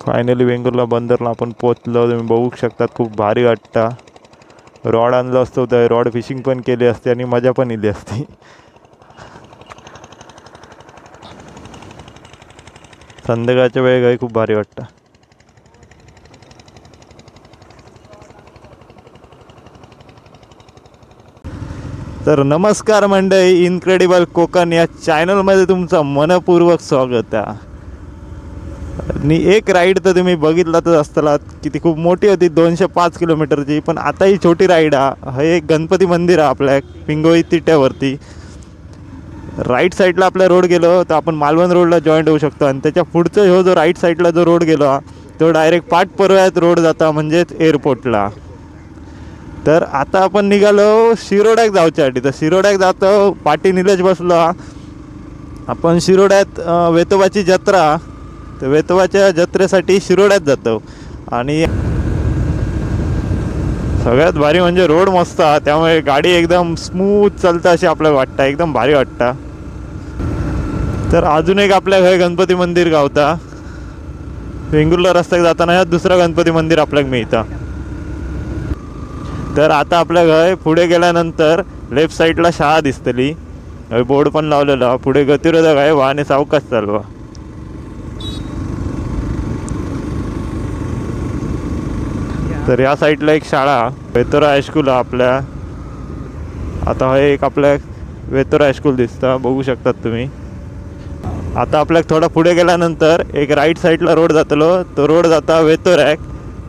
Finally Vengurla बंदरला आपण पोचलो. तुम्ही बघू शकतात खूप भारी वाटतं. रॉड आणलं असतं तर रॉड फिशिंग पण केली असते आणि मजा पण इली असती. संध्याकाळच्या वेळ खूप भारी वाटतं. तर नमस्कार मंडळी, इनक्रेडिबल कोकण या चॅनलमध्ये तुमचं मनपूर्वक स्वागत आहे. आणि एक राईड तर तुम्ही बघितलाच असतालात की ती खूप मोठी होती, 205 किलोमीटरची. पण आता ही छोटी राईड आहे. एक गणपती मंदिर आहे आपल्या पिंगोळी तिट्यावरती. राईट साईडला आपला रोड गेलो तर आपण मालवण रोडला जॉईंट होऊ शकतो. आणि त्याच्या पुढचा जो राईट साईडला जो रोड गेलो तो डायरेक्ट पाटपर्वत रोड जाता, म्हणजेच एअरपोर्टला. तर आता आपण निघालो शिरोड्याक जाऊच्यासाठी. तर शिरोड्याक जातो, पाठी निलेश बसलो. आपण शिरोड्यात वेतोबाची जत्रा, तर वेतोबाच्या जत्रेसाठी शिरोड्यात जातो. आणि सगळ्यात भारी म्हणजे रोड मस्त आहे, त्यामुळे गाडी एकदम स्मूथ चालतं अशी आपल्याला वाटतं, एकदम भारी वाटतं. तर अजून एक आपल्या घरी गणपती मंदिर गावता. वेंगुर्ला रस्त्यात जाताना ह्या दुसरा गणपती मंदिर आपल्याला मिळतं. तर आता आपल्या घर पुढे गेल्यानंतर लेफ्ट साईडला शाळा दिसतली, बोर्ड पण लावलेला. पुढे गतिरोधक आहे, वाहने सावकाश चालवा. तर या साईडला एक शाळा वेतोरा हायस्कूल आपल्या. आता हा एक आपल्या वेतोरा हायस्कूल दिसतं, बघू शकतात तुम्ही. आता आपल्या थोडा पुढे गेल्यानंतर एक राईट साईडला रोड जातलो, तो रोड जाता वेतोऱ्याक.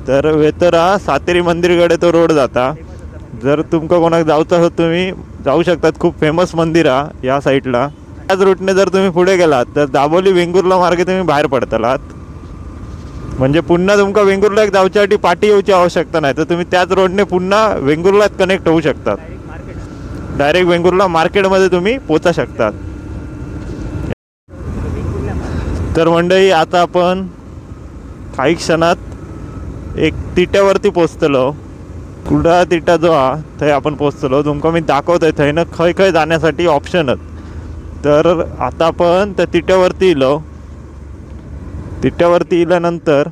तर वेतोरा सातेरी मंदिरकडे तो रोड जाता. जर तुमका कोणाक जाऊचं असेल तुम्ही जाऊ शकतात, खूप फेमस मंदिर आहे या साईडला. त्याच रूटने जर तुम्ही पुढे गेलात तर दाबोली वेंगुर्ला मार्गे तुम्ही बाहेर पडतालात. म्हणजे पुन्हा तुमका वेंगुर्ल्याक जाऊच्यासाठी पाठी येऊची आवश्यकता नाही, तर तुम्ही त्याच रोडने पुन्हा वेंगुर्ल्यात कनेक्ट होऊ शकतात. डायरेक्ट वेंगुर्ला मार्केटमध्ये तुम्ही पोचा शकतात. तर मंडळी आता आपण काही क्षणात एक तिट्यावरती पोचतलो. कुडा तिट्टा जो हा थंय आपण पोचतलो. तुमका मी दाखवतोय थंय खंय खंय जाण्यासाठी ऑप्शन आहेत. तर आता आपण त्या तिट्यावरती इलो. तिट्यावरती इल्यानंतर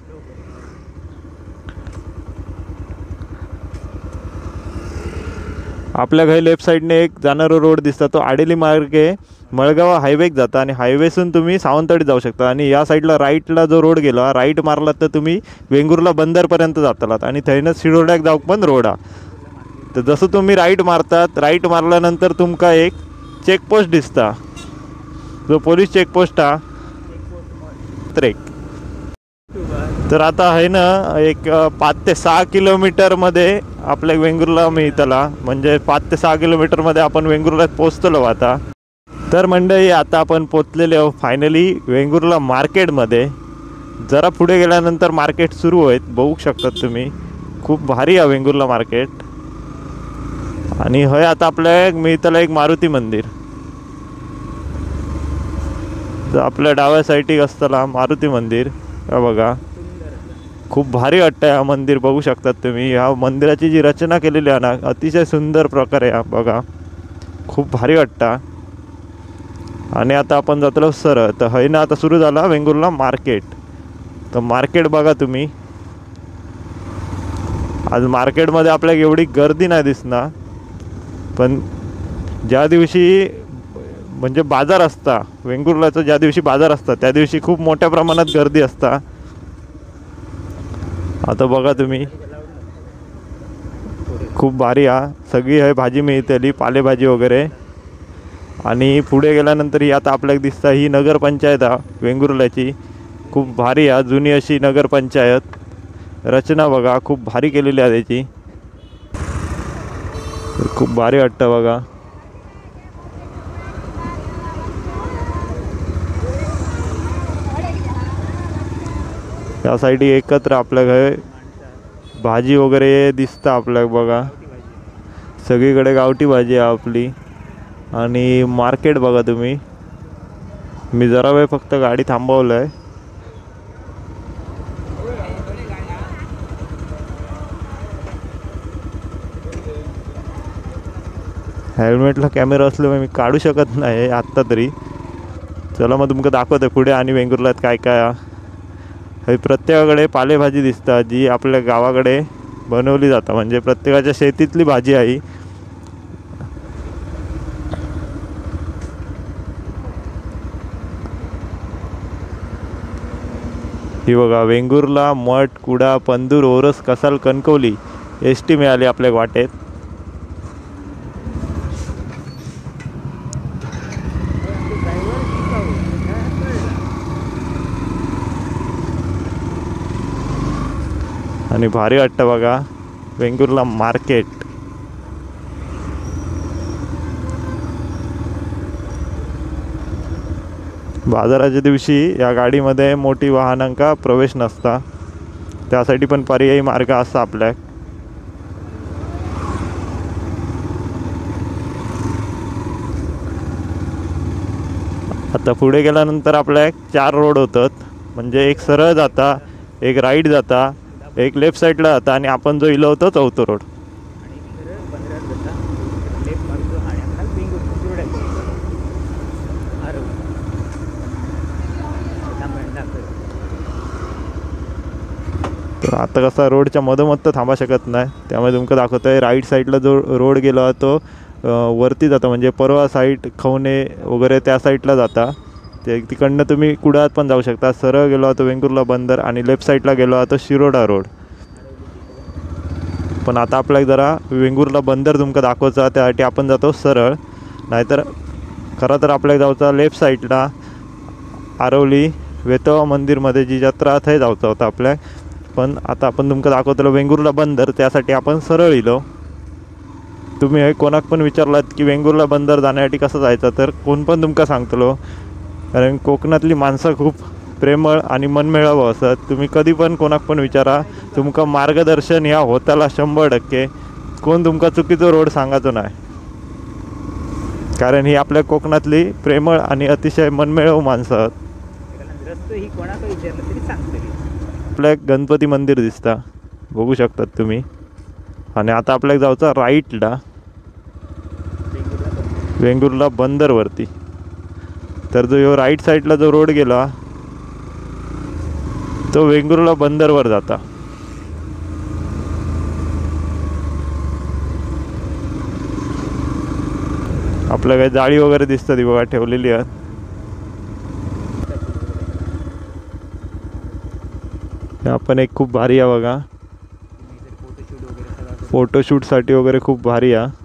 आपल्या घरी लेफ्ट साईडने एक जाणारा रोड दिसता, तो आडेली मार्गे मळगाव हायवेक जाता. आणि हायवेसून तुम्ही सावंतवाडी जाऊ शकता. आणि या साईडला राईटला जो रोड गेला, राईट मारलात तर तुम्ही वेंगुर्ला बंदरपर्यंत जातालात. आणि थंयनंच शिरोड्याक जाऊक पण रोड आहे. तर जसं तुम्ही राईट मारतात, राईट मारल्यानंतर तुमका एक चेकपोस्ट दिसता, जो पोलीस चेकपोस्ट हा ट्रेक. तर आता आहे ना एक 5 ते 6 किलोमीटरमध्ये आपल्या वेंगुर्ला मिळतला. म्हणजे 5 ते 6 किलोमीटरमध्ये आपण वेंगुर्ल्यात पोचतलो आता. तर मंडळी आता आपण पोचलेले आहोत फायनली वेंगुर्ला मार्केटमध्ये. जरा पुढे गेल्यानंतर मार्केट सुरू होईल, बघू शकतात तुम्ही. खूप भारी आहे वेंगुर्ला मार्केट. आणि हय आता आपल्या मिळतलं एक मारुती मंदिर. तर आपल्या डाव्या साईडीक असताना मारुती मंदिर हा बघा, खूप भारी वाटतं हा मंदिर, बघू शकतात तुम्ही. ह्या मंदिराची जी रचना केलेली आहे ना, अतिशय सुंदर प्रकारे बघा, खूप भारी वाटतं. आणि आता आपण जातलो सरळ. तर हय ना आता सुरू झाला वेंगुर्ला मार्केट. तर मार्केट बघा तुम्ही. आज मार्केटमध्ये आपल्याला एवढी गर्दी नाही दिसणार, पण ज्या दिवशी म्हणजे बाजार असता वेंगुर्लाचा, ज्या दिवशी बाजार असता त्या दिवशी खूप मोठ्या प्रमाणात गर्दी असता. आता बघा तुम्ही, खूप भारी सगळी आहे भाजी मिळतली, पालेभाजी वगैरे. आणि पुढे गेल्यानंतर ही आता आपल्याला दिसता ही नगरपंचायत वेंगुर्ल्याची. खूप भारी जुनी अशी नगरपंचायत. रचना बघा, खूप भारी केलेली आहे त्याची. खूप भारी वाटतं बघा. या साईडी एकत्र आपल्या घरी भाजी वगैरे दिसतं आपल्याला बघा. सगळीकडे गावठी भाजी आहे आपली. आणि मार्केट बघा तुम्ही. मी जरा वेळ फक्त गाडी थांबवलं आहे. हेल्मेटला कॅमेरा असल्यामुळे मी काढू शकत नाही आत्ता तरी. चला मग तुमका दाखवते पुढे आणि वेंगुर्ल्यात काय काय हे प्रत्येकाकडे पालेभाजी दिसता जी आपल्या गावाकडे बनवली जाता, म्हणजे प्रत्येकाच्या शेतीतली भाजी आहे. ही बघा, वेंगुर्ला मठ कुडा पंदूर ओरस कसाल कणकवली एसटी मिळाली आपल्या वाटेत. आणि भारी वाटतं बघा वेंगुर्ला मार्केट. बाजाराच्या दिवशी या गाडीमध्ये मोठी वाहनांका प्रवेश नसता, त्यासाठी पण पर्यायी मार्ग असा आपल्या. आता पुढे गेल्यानंतर आपल्या 4 रोड होतात, म्हणजे एक सरळ जाता, एक राईट जाता, एक लेफ्ट साईडला जाता आणि आपण जो इलो होतो 4था रोड. तर आता कसा रोडच्या मधोमध तर थांबा शकत नाही, त्यामुळे तुमका दाखवतो आहे राईट साईडला जो रोड गेला तो वरती जाता, म्हणजे परवा साईड खवणे वगैरे त्या साईडला जाता. ते तिकडनं तुम्ही कुडात पण जाऊ शकता. सरळ गेलो तो वेंगुर्ला बंदर आणि लेफ्ट साईडला गेलो तो शिरोडा रोड. पण आता आपल्याला जरा वेंगुर्ला बंदर तुमका दाखवायचा, त्यासाठी आपण जातो सरळ. नाहीतर खरं तर आपल्याला जाऊचा लेफ्ट साईडला आरवली वेतवा मंदिरमध्ये जी जत्रा थंय जाऊचा होता आपल्या. पण आता आपण तुमका दाखवतो वेंगुर्ला बंदर, त्यासाठी आपण सरळ इलो. तुम्ही हे कोणाक पण विचारलात की वेंगुर्ला बंदर जाण्यासाठी कसं जायचं, तर कोण पण तुमका सांगतलो. कारण कोकणातली माणसं खूप प्रेमळ आणि मनमिळावं असत. तुम्ही कधी पण कोणाक पण विचारा, तुमका मार्गदर्शन या होताला 100%. कोण तुमका चुकीचं रोड सांगायचो नाही, कारण ही आपल्या कोकणातली प्रेमळ आणि अतिशय मनमिळावू माणसं आहेत. आपल्या गणपती मंदिर दिसता, बघू शकतात तुम्ही. आणि आता आपल्याला जाऊचा राईटला वेंगुर्ला बंदरवरती. तर जो ह्यो राईट साईडला जो रोड गेला तो वेंगुर्ला बंदरवर जाता. आपल्या काही जाळी वगैरे दिसतात बघा ठेवलेली आहेत. आपण एक खूप भारी आहे बघा, फोटोशूटसाठी वगैरे खूप भारी आहे.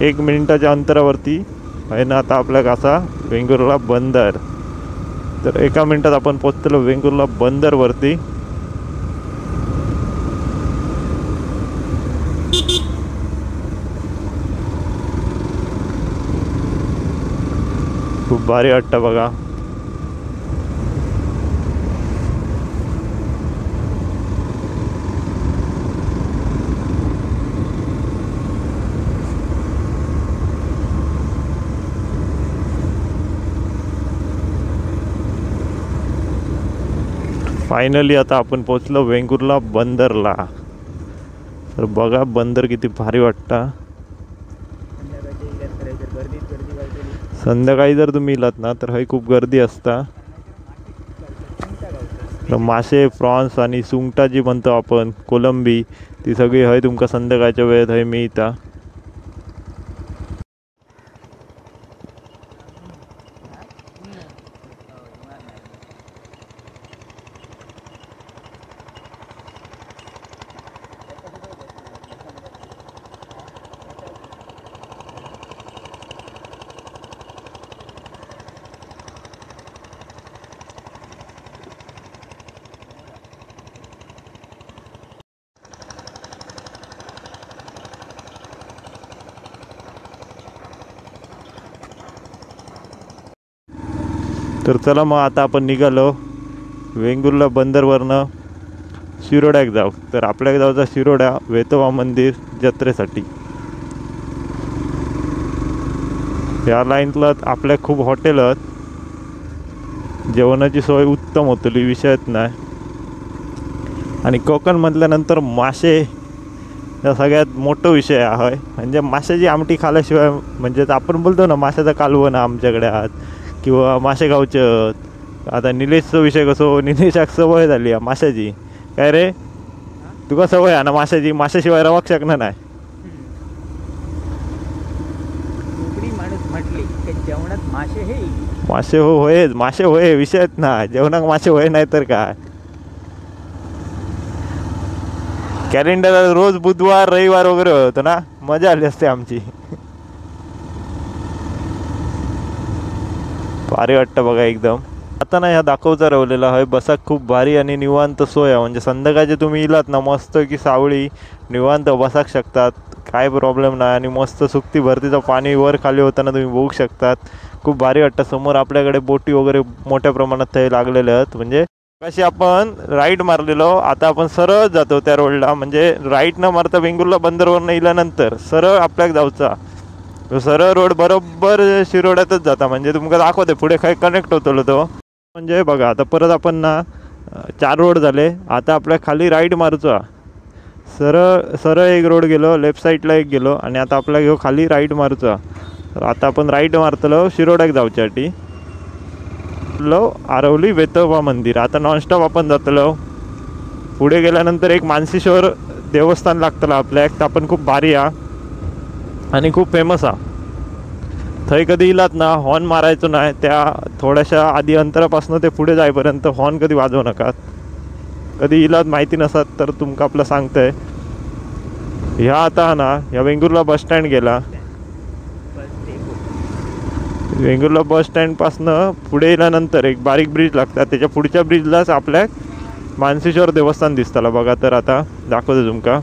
1 मिनिटाच्या अंतरावरती आहे ना आता आपल्या कसा वेंगुर्ला बंदर. तर 1 मिनिटात आपण पोचलो वेंगुर्ला बंदरवरती. खूप भारी वाटतं बघा. फायनली आता आपण पोचलो वेंगुर्ला बंदरला. तर बघा बंदर किती भारी वाटतं. संध्याकाळी जर तुम्ही इलात ना तर हय खूप गर्दी असता. तर मासे, प्रॉन्स आणि सुंगटा जी म्हणतो आपण कोलंबी, ती सगळी हय तुमका संध्याकाळच्या वेळेत हय मिळता. तर चला मग आता आपण निघालो वेंगुर्ला बंदरवरनं शिरोड्याक जाऊ. तर आपल्याला जाऊचा शिरोड्या वेतवा मंदिर जत्रेसाठी. या लाईनला आपल्या खूप हॉटेल आहेत, जेवणाची सोय उत्तम होतली, विषयच नाही. आणि कोकण म्हटल्यानंतर मासे हा सगळ्यात मोठा विषय आहे. म्हणजे माशाची आमटी खाल्ल्याशिवाय, म्हणजे आपण बोलतो ना माशाचा कालवण आमच्याकडे आहात किंवा मासे गावचे, आता निलेशचा विषय कसो, निलेशाक सवय झाली माशाची. काय रे तुका सवय आहे ना माशाची, माशाशिवाय रवाक शकणार नाही. माणूस म्हटले की जेवणात मासे हे मासे होय, मासे होय विषयच ना, जेवणाक मासे होय नाही तर काय. कॅलेंडर रोज बुधवार रविवार वगैरे होतं ना, मजा आली असते आमची. भारी वाटतं बघा एकदम. आता ना ह्या दाखवचा रवलेला आहे बसाक खूप भारी आणि निवांत सोय. म्हणजे संध्याकाळचे तुम्ही इलात ना मस्त की सावळी निवांत बसाक शकतात, काय प्रॉब्लेम नाही. आणि मस्त सुकती भरतीचं पाणी वर खाली होताना तुम्ही बघू शकतात, खूप भारी वाटतं. समोर आपल्याकडे बोटी वगैरे मोठ्या प्रमाणात ते लागलेले आहेत. म्हणजे कशी आपण राईट मारलेलो, आता आपण सरळ जातो त्या रोडला. म्हणजे राईट न मारता वेंगुर्ला बंदरवरनं इल्यानंतर सरळ आपल्याक जाऊचा सरळ रोड बरोबर शिरोड्यातच जाता. म्हणजे तुमका दाखवते पुढे काय कनेक्ट होतो तो. म्हणजे बघा आता परत आपण ना 4 रोड झाले, आता आपल्या खाली राईट मारूचा. सरळ सरळ एक रोड गेलो, लेफ्ट साईडला एक गेलो आणि आता आपल्या घेऊ खाली राईट मारूचा. आता आपण राईट मारतलो शिरोड्याक जाऊच्यासाठी. आरवली वेतोबा मंदिर. आता नॉनस्टॉप आपण जातलो. पुढे गेल्यानंतर एक मानसीश्वर देवस्थान लागतलं आपल्याक, तर आपण खूप भारी हा आणि खूप फेमस हा. थंय कधी इलात ना हॉर्न मारायचो नाही, त्या थोड्याशा आधी अंतरापासून ते पुढे जाईपर्यंत हॉर्न कधी वाजवू नकात. कधी इलात माहिती नसत तर तुमका आपलं सांगतंय. ह्या आता ना ह्या वेंगुर्ला बस स्टँड गेला. वेंगुर्ला बस स्टँडपासनं पुढे गेल्यानंतर एक बारीक ब्रिज लागतात, त्याच्या पुढच्या ब्रिजलाच आपल्या मानसीश्वर देवस्थान दिसताला बघा. तर आता दाखवतो तुमका.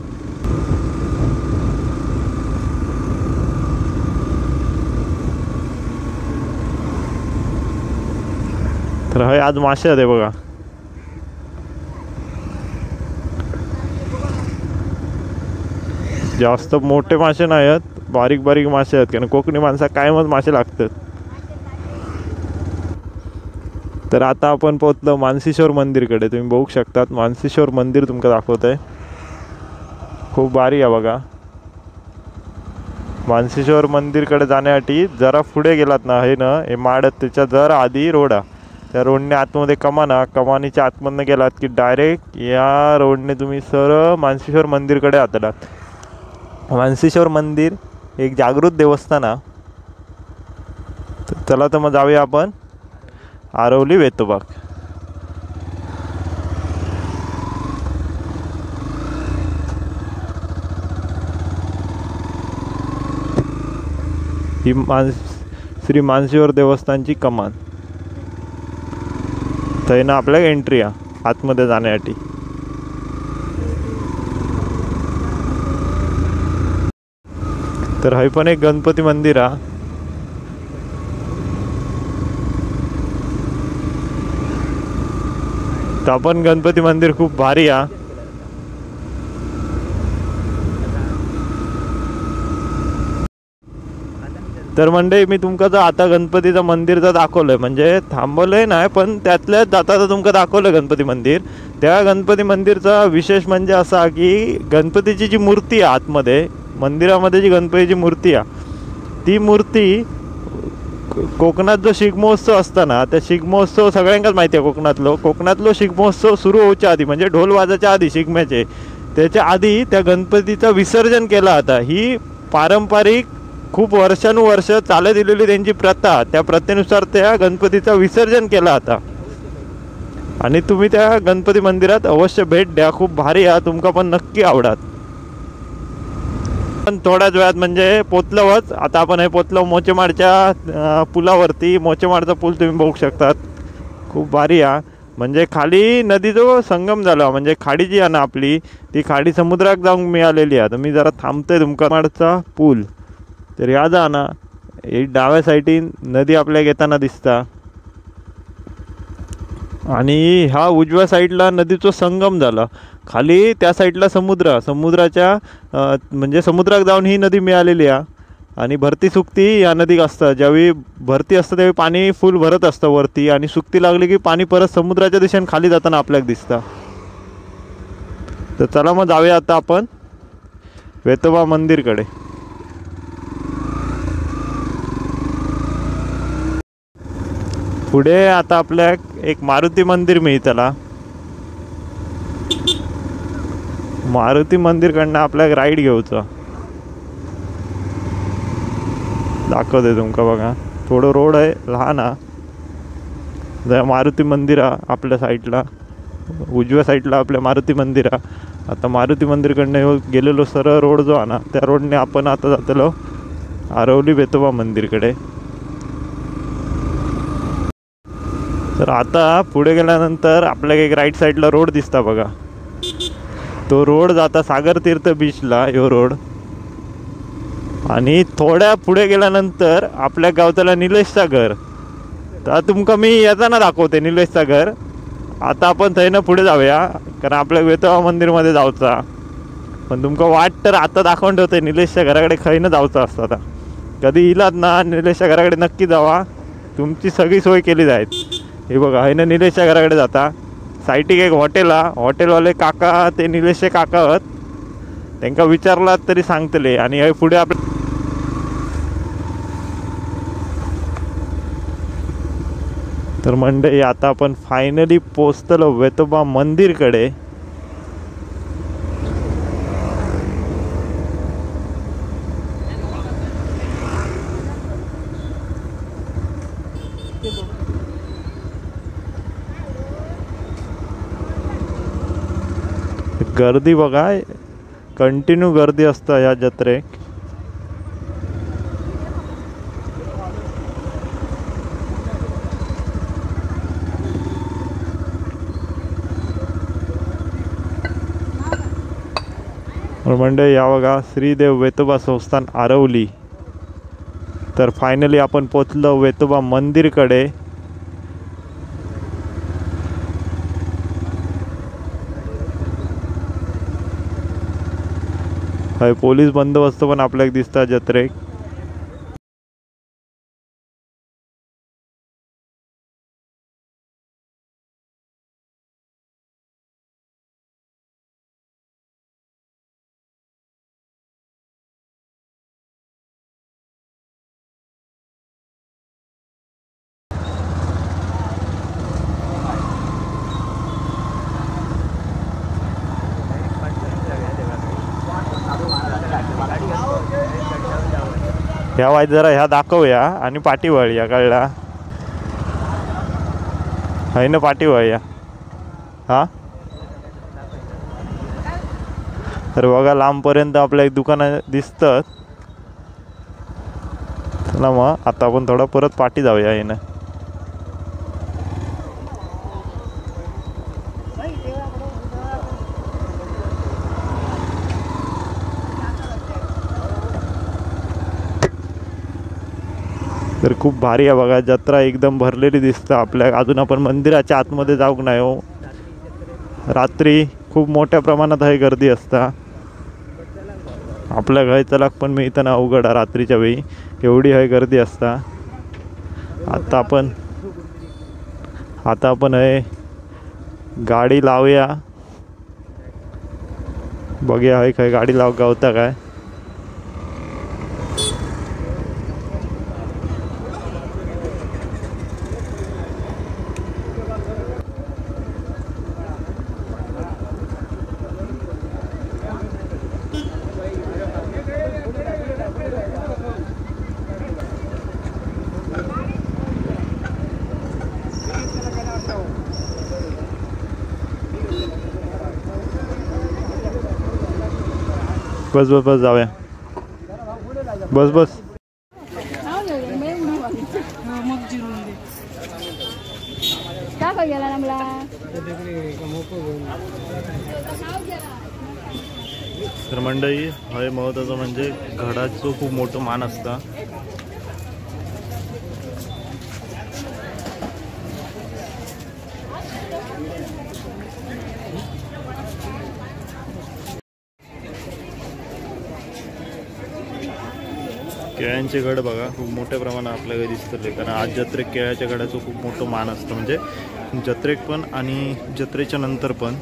तर हय आज मासे आहेत बघा. जास्त मोठे मासे नाही आहेत, बारीक बारीक मासे आहेत, कारण कोकणी माणसा कायमच मासे लागतात. तर आता आपण पोहोचलो मानसीश्वर मंदिरकडे. तुम्ही बघू शकतात मानसीश्वर मंदिर तुमका दाखवत आहे, खूप भारी आहे बघा. मानसीश्वर मंदिरकडे जाण्यासाठी जरा पुढे गेलात ना, हे ना हे माड त्याच्या जरा आधी रोड आहे. त्या रोडने आतमध्ये कमानीच्या आतमधनं गेलात की डायरेक्ट या रोडने तुम्ही सरळ मानसीश्वर मंदिरकडे आतलात. मानसीश्वर मंदिर एक जागृत देवस्थान आहे. चला तर मग जाऊया आपण आरवली वेतोबाग. ही श्री मानसीश्वर देवस्थानची कमान. थंय आपल्याला एंट्री आहे आतमध्ये जाण्यासाठी. तर हय पण एक गणपती मंदिर आहे. तर आपण गणपती मंदिर खूप भारी आहे. तर म्हणजे मी तुमका जर आता गणपतीचं मंदिरचं दाखवलंय, म्हणजे थांबवलंय नाही पण त्यातल्याच जाता तुमका दाखवलं गणपती मंदिर. त्या गणपती मंदिरचा विशेष म्हणजे असा की गणपतीची जी मूर्ती आहे आतमध्ये मंदिरामध्ये, जी गणपतीची मूर्ती आहे ती मूर्ती कोकणात जो शिगमोत्सव असता ना, त्या शिगमोत्सव सगळ्यांकाच माहिती आहे. कोकणातलो शिगमोत्सव सुरू होच्या आधी, म्हणजे ढोल वाजाच्या आधी शिगम्याचे, त्याच्या आधी त्या गणपतीचं विसर्जन केलं आता. ही पारंपरिक खूप वर्षानुवर्ष चालत दिलेली त्यांची प्रथा, त्या प्रथेनुसार त्या गणपतीचं विसर्जन केलं आता. आणि तुम्ही त्या गणपती मंदिरात अवश्य भेट द्या, खूप भारी आहे, तुमका पण नक्की आवडात. पण थोड्याच वेळात म्हणजे पोचलंच. आता आपण हे पोचलो मोचेमाडच्या पुलावरती. मोचेमाडचा पूल तुम्ही बघू शकतात, खूप भारी आहे. म्हणजे खाली नदी जो संगम झाला, म्हणजे खाडी जी आहे ना आपली, ती खाडी समुद्रात जाऊन मिळालेली आहे. तर मी जरा थांबतोय तुमका. माडचा पूल तर या जा ना, एक डाव्या साईडीन नदी आपल्याला येताना दिसता आणि हा उजव्या साईडला नदीचा संगम झाला. खाली त्या साईडला समुद्राच्या म्हणजे समुद्रात जाऊन ही नदी मिळालेली आहे. आणि भरती सुकती या नदीक असतं. ज्यावेळी भरती असतं त्यावेळी पाणी फुल भरत असतं वरती, आणि सुकती लागली की पाणी परत समुद्राच्या दिशेने खाली जाताना आपल्याला दिसतं. तर चला मग जाऊया आता आपण वेतोबा मंदिरकडे. पुढे आता आपल्या एक मारुती मंदिर मिळतला. मारुती मंदिरकडनं आपल्याक राईड घेऊचा. दाखवते तुमका बघा. थोडं रोड आहे लहान हा. मारुती मंदिर हा आपल्या साईडला, उजव्या साईडला आपल्या मारुती मंदिर हा. आता मारुती मंदिरकडनं गेलेलो सरळ रोड जो आहे ना, त्या रोडने आपण आता जातलो आरवली वेतोबा मंदिरकडे. तर आता पुढे गेल्यानंतर आपल्याला एक राईट साईडला रोड दिसता बघा. तो रोड जाता सागर तीर्थ बीचला, ह्यो रोड. आणि थोड्या पुढे गेल्यानंतर आपल्या गावतला निलेशचा घर. तर तुमका मी येताना दाखवते निलेशचा घर. आता आपण थंयनं पुढे जाऊया, कारण आपल्या वेतोबा मंदिरमध्ये जाऊचा. पण तुमका वाट तर आता दाखवून ठेवते निलेशच्या घराकडे खैनं जाऊचं असतं. आता कधी इलात ना निलेशच्या घराकडे नक्की जावा, तुमची सगळी सोय केली जाईल. हे बघा हैनं निलेशच्या घराकडे जाता. साईटीक एक हॉटेल हा. हॉटेलवाले काका ते निलेशचे काका आहेत. त्यांना विचारलात तरी सांगतले. आणि हे पुढे आपल्या तर मंडळी आता आपण फायनली पोचतलो वेतोबा मंदिरकडे. गर्दी बघा, कंटिन्यू गर्दी असतं या जत्रेक. मंडळी या बघा, श्रीदेव वेतोबा संस्थान आरवली. तर फायनली आपण पोचलो वेतोबा मंदिरकडे. पोलीस बंदोबस्त पण आपल्याला दिसता जत्रेक. ह्या वाईट जरा ह्या दाखवूया आणि पाठी वळूया, कळला? है ना, पाठी वळूया. हा तर बघा, लांबपर्यंत आपल्या एक दुकानं दिसतात. चला मग आता आपण थोडं परत पाठी जाऊया. येणं तर खूप भारी आहे बघा. जत्रा एकदम भरलेली दिसतं आपल्या. अजून आपण मंदिराच्या आतमध्ये जाऊक नाही हो. रात्री खूप मोठ्या प्रमाणात आहे गर्दी असता. आपल्या घरी चलाक पण मिळतं ना अवघड रात्रीच्या वेळी, एवढी आहे गर्दी असता. आता आपण आहे गाडी लावूया. बघूया आहे काय गाडी लाव गावता काय. बस बस बस जाऊया. बस बस. तर मंडळी, हे महत्त्वाचं म्हणजे घडाचं खूप मोठं मान असतं. केळ्यांचे घड बघा खूप मोठ्या प्रमाणात आपल्याकडे दिसतले, कारण आज जत्रेक केळ्याच्या घडाचं खूप मोठं मान असतं. म्हणजे जत्रेक पण आणि जत्रेच्या नंतर पण.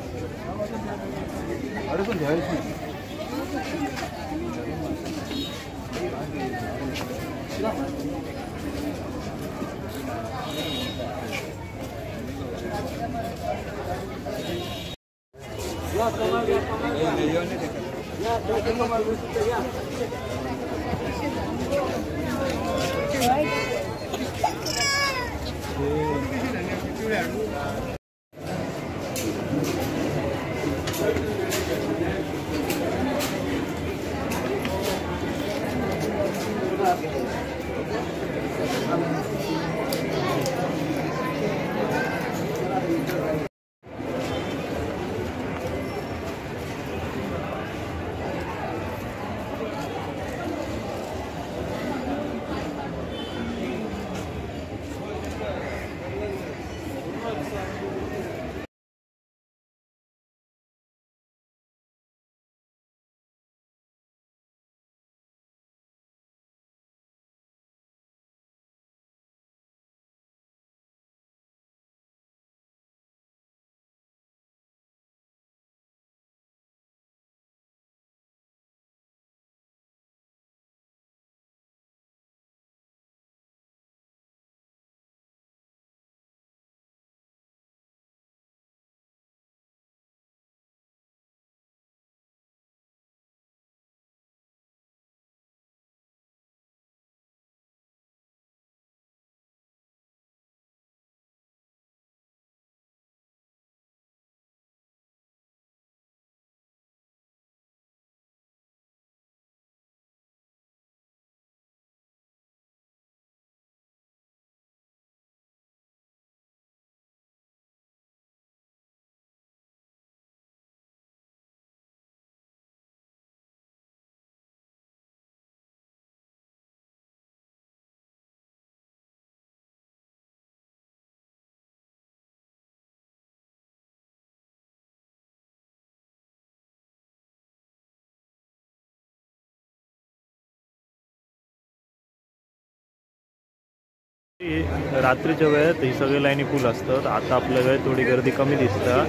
रात्रीच्या वेळेत ही सगळी लाईनी फुल असतात. आता आपल्या वेळेत थोडी गर्दी कमी दिसता,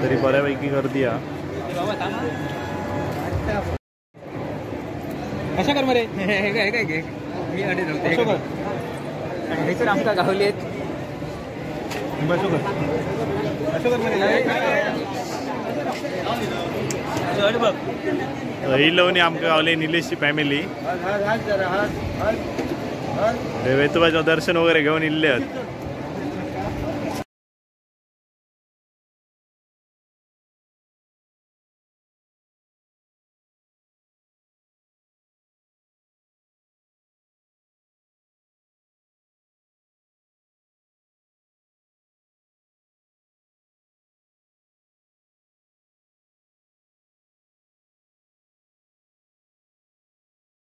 तरी बऱ्यापैकी गर्दी आहे. कशा कर मरे मी अडे नव्हते आमका गावलेत ही लवणी आमकां गावले निलेशची फॅमिली वेतोबाचं दर्शन वगैरे घेऊन इल्ले आहेत.